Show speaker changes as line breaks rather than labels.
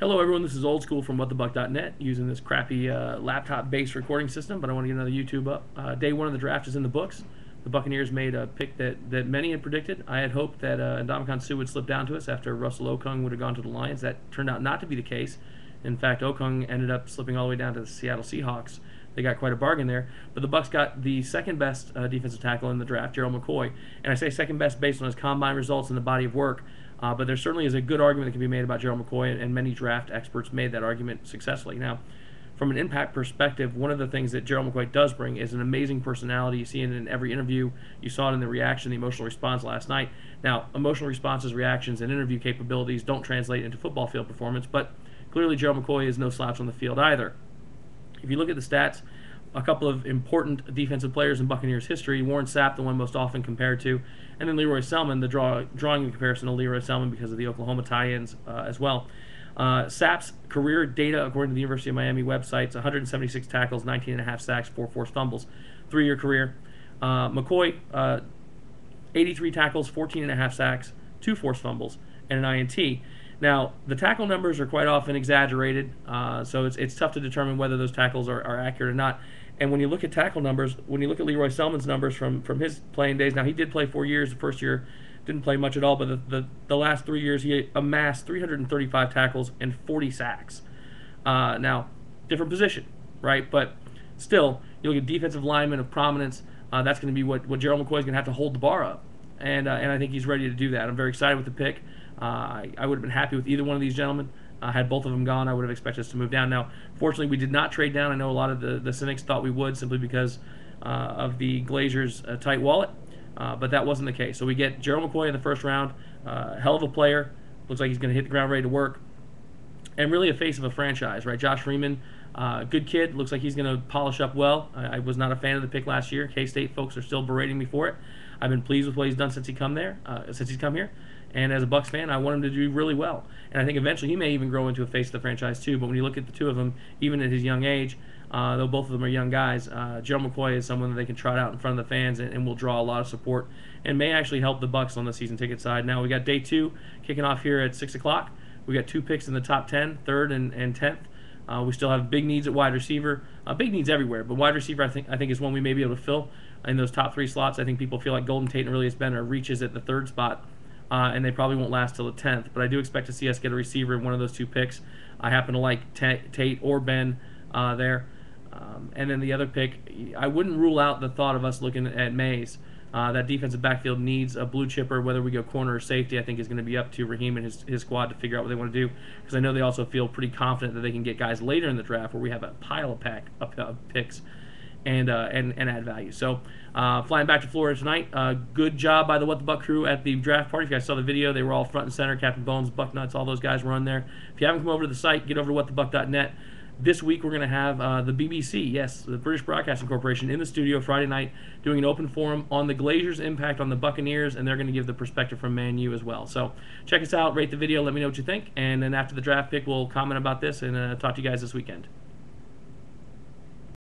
Hello everyone, this is Old School from whatthebuck.net using this crappy laptop-based recording system, but I want to get another YouTube up. Day one of the draft is in the books. The Buccaneers made a pick that many had predicted. I had hoped that Ndamukong Suh would slip down to us after Russell Okung would have gone to the Lions. That turned out not to be the case. In fact, Okung ended up slipping all the way down to the Seattle Seahawks. They got quite a bargain there. But the Bucs got the second best defensive tackle in the draft, Gerald McCoy. And I say second best based on his combine results and the body of work. But there certainly is a good argument that can be made about Gerald McCoy, and many draft experts made that argument successfully. Now, from an impact perspective, one of the things that Gerald McCoy does bring is an amazing personality. You see it in every interview. You saw it in the reaction, the emotional response last night. Now, emotional responses, reactions, and interview capabilities don't translate into football field performance, but clearly Gerald McCoy is no slouch on the field either. If you look at the stats, a couple of important defensive players in Buccaneers history, Warren Sapp, the one most often compared to, and then Leroy Selman, the drawing in comparison to Leroy Selman because of the Oklahoma tie-ins as well. Sapp's career data, according to the University of Miami website, is 176 tackles, 19.5 sacks, 4 forced fumbles. 3-year career. McCoy, 83 tackles, 14.5 sacks, 2 forced fumbles, and an INT. Now, the tackle numbers are quite often exaggerated, so it's tough to determine whether those tackles are accurate or not. And when you look at tackle numbers, when you look at Leroy Selman's numbers from his playing days, now he did play 4 years. The first year didn't play much at all, but the last 3 years he amassed 335 tackles and 40 sacks. Now, different position, right? But still, you look at defensive linemen of prominence, that's going to be what Gerald McCoy is going to have to hold the bar up. And I think he's ready to do that. I'm very excited with the pick. I would have been happy with either one of these gentlemen. Had both of them gone, I would have expected us to move down. Now, fortunately, we did not trade down. I know a lot of the cynics thought we would simply because of the Glazers' tight wallet, but that wasn't the case. So we get Gerald McCoy in the first round, hell of a player. Looks like he's going to hit the ground ready to work, and really a face of a franchise, right? Josh Freeman, good kid. Looks like he's going to polish up well. I was not a fan of the pick last year. K-State folks are still berating me for it. I've been pleased with what he's done since he's come here. And as a Bucs fan, I want him to do really well. And I think eventually he may even grow into a face of the franchise too. But when you look at the two of them, even at his young age, though both of them are young guys, Gerald McCoy is someone that they can trot out in front of the fans and will draw a lot of support and may actually help the Bucs on the season ticket side. Now we got day 2 kicking off here at 6 o'clock. We got 2 picks in the top 10, 3rd and 10th. We still have big needs at wide receiver, big needs everywhere. But wide receiver, I think is one we may be able to fill in those top 3 slots. I think people feel like Golden Tate and Aurelius Benner reaches at the 3rd spot. And they probably won't last till the 10th. But I do expect to see us get a receiver in one of those 2 picks. I happen to like Tate or Ben there. And then the other pick, I wouldn't rule out the thought of us looking at Mays. That defensive backfield needs a blue chipper, whether we go corner or safety. I think is going to be up to Raheem and his squad to figure out what they want to do. Because I know they also feel pretty confident that they can get guys later in the draft where we have a pile of picks and add value. So flying back to Florida tonight. Good job by the What the Buck crew at the draft party. If you guys saw the video, they were all front and center. Captain Bones, Bucknuts, all those guys were on there. If you haven't come over to the site, get over to whatthebuck.net. This week we're going to have the BBC, yes, the British Broadcasting Corporation, in the studio Friday night doing an open forum on the Glazers' impact on the Buccaneers, and they're going to give the perspective from Man U as well. So check us out, rate the video, let me know what you think, and then after the draft pick we'll comment about this and talk to you guys this weekend.